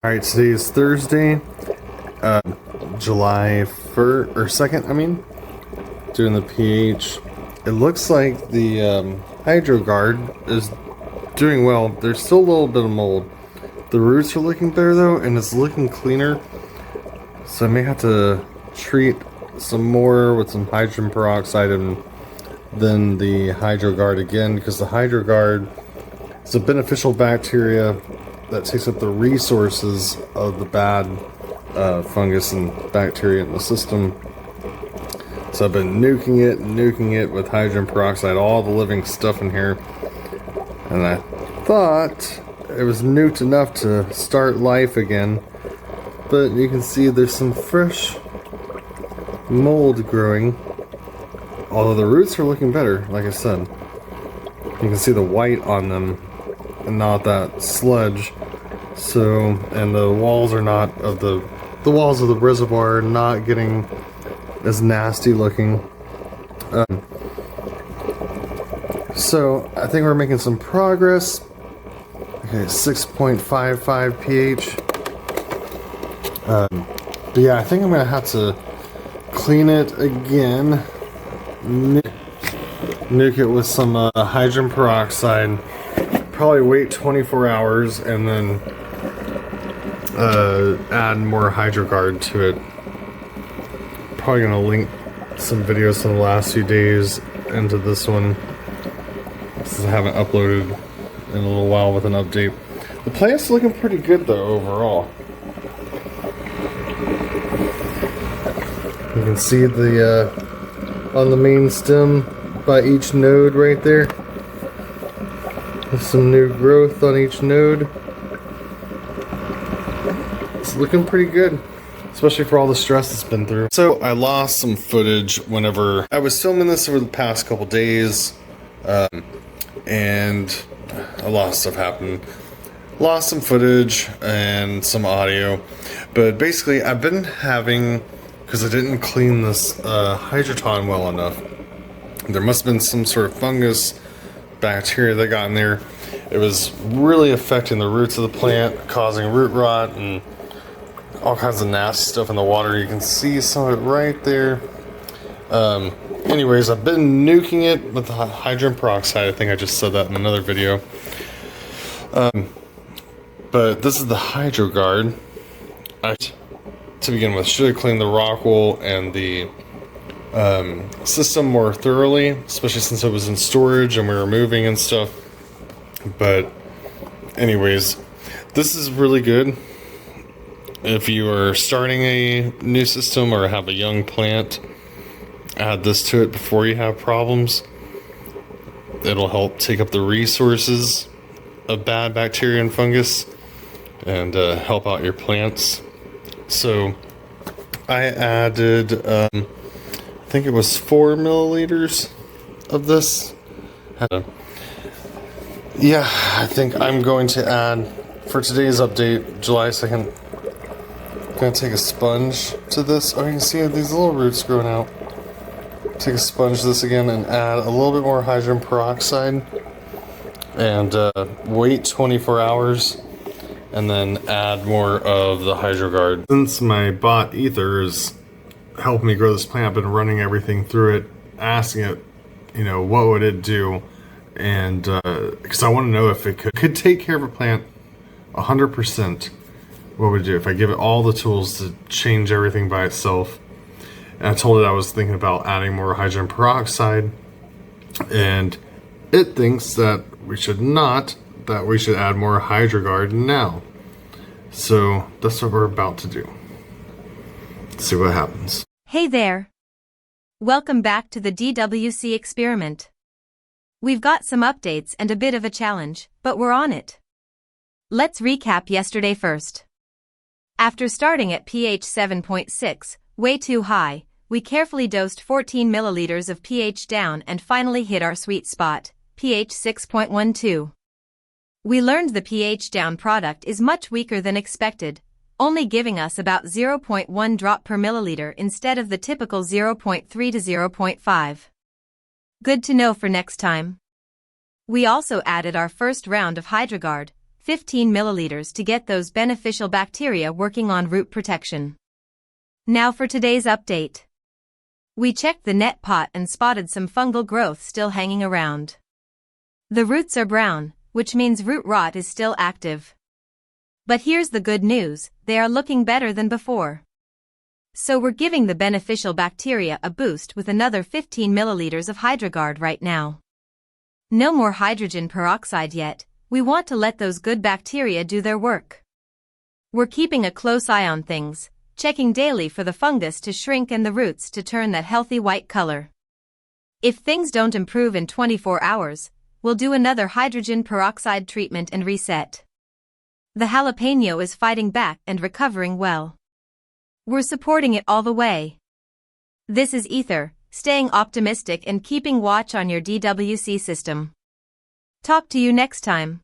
Alright, today is Thursday, July 1st, or 2nd, doing the pH. It looks like the HydroGuard is doing well. There's still a little bit of mold. The roots are looking better though, and it's looking cleaner. So I may have to treat some more with some hydrogen peroxide and then the HydroGuard again, because the HydroGuard is a beneficial bacteria that takes up the resources of the bad fungus and bacteria in the system. So I've been nuking it with hydrogen peroxide, all the living stuff in here. And I thought it was nuked enough to start life again. But you can see there's some fresh mold growing. Although the roots are looking better, like I said. You can see the white on them and not that sludge. So, and the walls are not of the walls of the reservoir are not getting as nasty looking. So I think we're making some progress. Okay, 6.55 pH. But yeah, I think I'm gonna have to clean it again. Nuke it with some hydrogen peroxide. Probably wait 24 hours and then add more HydroGuard to it. Probably gonna link some videos from the last few days into this one, since I haven't uploaded in a little while with an update. The plant's looking pretty good though overall. You can see the on the main stem by each node right there. There's some new growth on each node. It's looking pretty good, especially for all the stress it's been through. So I lost some footage whenever I was filming this over the past couple days, and a lot of stuff happened. Lost some footage and some audio, but basically I've been having, because I didn't clean this hydroton well enough, there must have been some sort of fungus bacteria that got in there. It was really affecting the roots of the plant, causing root rot and all kinds of nasty stuff in the water. You can see some of it right there. Anyways, I've been nuking it with the hydrogen peroxide. I think I just said that in another video. But this is the HydroGuard. To begin with, should have cleaned the rock wool and the system more thoroughly, especially since it was in storage and we were moving and stuff. But anyways, this is really good if you are starting a new system or have a young plant. Add this to it before you have problems. It'll help take up the resources of bad bacteria and fungus and help out your plants. So I added I think it was 4 milliliters of this. Yeah, I think I'm going to add, for today's update, July 2nd, I'm going to take a sponge to this. Oh, you can see these little roots growing out. Take a sponge to this again and add a little bit more hydrogen peroxide and wait 24 hours and then add more of the HydroGuard. Since my bot Aether is helping me grow this plant, I've been running everything through it, asking it, what would it do? And because I want to know if it could take care of a plant 100%, what would it do if I give it all the tools to change everything by itself? And I told it I was thinking about adding more hydrogen peroxide, and it thinks that we should not, that we should add more HydroGuard now. So that's what we're about to do. Let's see what happens. Hey there. Welcome back to the DWC experiment. We've got some updates and a bit of a challenge, but we're on it. Let's recap yesterday first. After starting at pH 7.6, way too high, we carefully dosed 14 milliliters of pH down and finally hit our sweet spot, pH 6.12. We learned the pH down product is much weaker than expected, only giving us about 0.1 drop per milliliter instead of the typical 0.3 to 0.5. Good to know for next time. We also added our first round of HydroGuard, 15 milliliters to get those beneficial bacteria working on root protection. Now for today's update. We checked the net pot and spotted some fungal growth still hanging around. The roots are brown, which means root rot is still active. But here's the good news, they are looking better than before. So we're giving the beneficial bacteria a boost with another 15 milliliters of HydroGuard right now. No more hydrogen peroxide yet, we want to let those good bacteria do their work. We're keeping a close eye on things, checking daily for the fungus to shrink and the roots to turn that healthy white color. If things don't improve in 24 hours, we'll do another hydrogen peroxide treatment and reset. The jalapeño is fighting back and recovering well. We're supporting it all the way. This is Aether, staying optimistic and keeping watch on your DWC system. Talk to you next time.